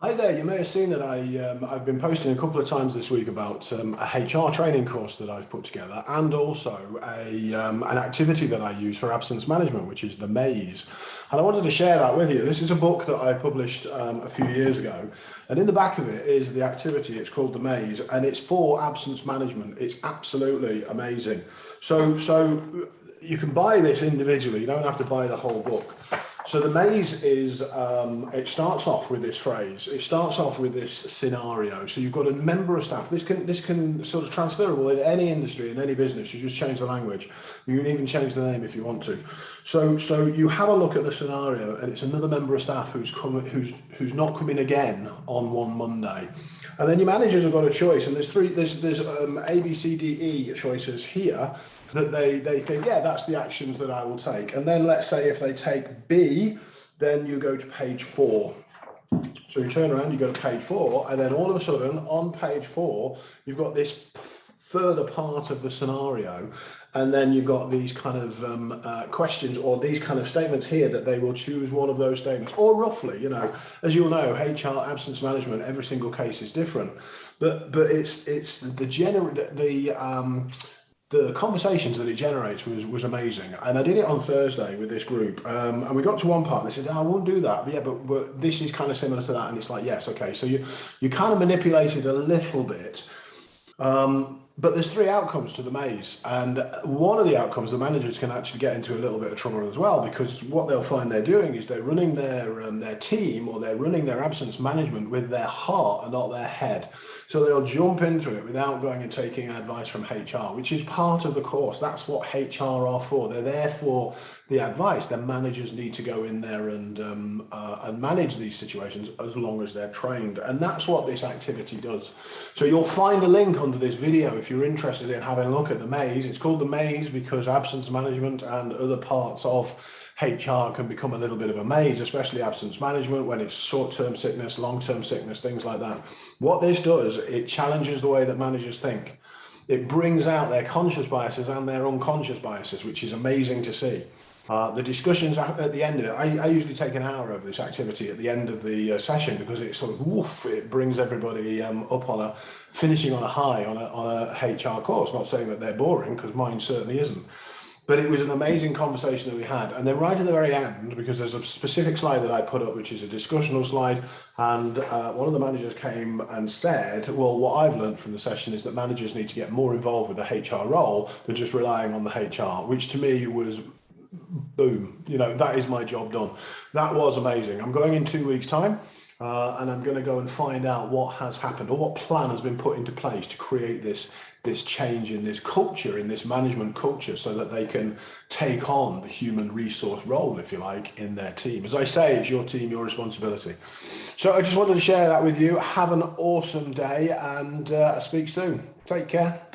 Hi there, you may have seen that I've been posting a couple of times this week about a HR training course that I've put together and also an activity that I use for absence management, which is the maze. And I wanted to share that with you. This is a book that I published a few years ago. And in the back of it is the activity. It's called the maze and it's for absence management. It's absolutely amazing. So you can buy this individually. You don't have to buy the whole book. So the maze is, it starts off with this phrase. It starts off with this scenario. So you've got a member of staff. This can sort of transferable in any industry, in any business. You just change the language. You can even change the name if you want to. So you have a look at the scenario, and it's another member of staff who's not coming again on one Monday. And then your managers have got a choice, and there's A, B, C, D, E choices here that they think, yeah, that's the actions that I will take. And then let's say if they take B, then you go to page 4. So you turn around, you go to page 4, and then all of a sudden on page 4, you've got this further part of the scenario, and then you've got these kind of questions or these kind of statements here that they will choose one of those statements, or roughly, you know, as you all know, HR absence management, every single case is different, but it's the conversations that it generates was amazing. And I did it on Thursday with this group, and we got to one part and they said, oh, I won't do that, but yeah, but this is kind of similar to that. And it's like, yes, okay, so you kind of manipulated a little bit. But there's 3 outcomes to the maze, and one of the outcomes the managers can actually get into a little bit of trouble as well, because what they'll find they're doing is they're running their team, or they're running their absence management with their heart and not their head. So they'll jump into it without going and taking advice from HR, which is part of the course. That's what HR are for. They're there for the advice. The managers need to go in there and manage these situations as long as they're trained, and that's what this activity does. So you'll find a link under this video if you're interested in having a look at the maze. It's called the maze because absence management and other parts of HR can become a little bit of a maze, especially absence management when it's short-term sickness, long-term sickness, things like that. What this does, it challenges the way that managers think. It brings out their conscious biases and their unconscious biases, which is amazing to see. The discussions at the end of it, I usually take an hour of this activity at the end of the session, because it sort of, woof, it brings everybody up on finishing on a high on a HR course. Not saying that they're boring, because mine certainly isn't. But it was an amazing conversation that we had. And then right at the very end, because there's a specific slide that I put up, which is a discussional slide, and one of the managers came and said, well, what I've learned from the session is that managers need to get more involved with the HR role than just relying on the HR, which to me was boom, you know, that is my job done. That was amazing. I'm going in 2 weeks' time, and I'm going to go and find out what has happened, or what plan has been put into place to create this change in this culture, in this management culture, so that they can take on the human resource role, if you like, in their team. As I say, it's your team, your responsibility. So I just wanted to share that with you. Have an awesome day, and speak soon. Take care.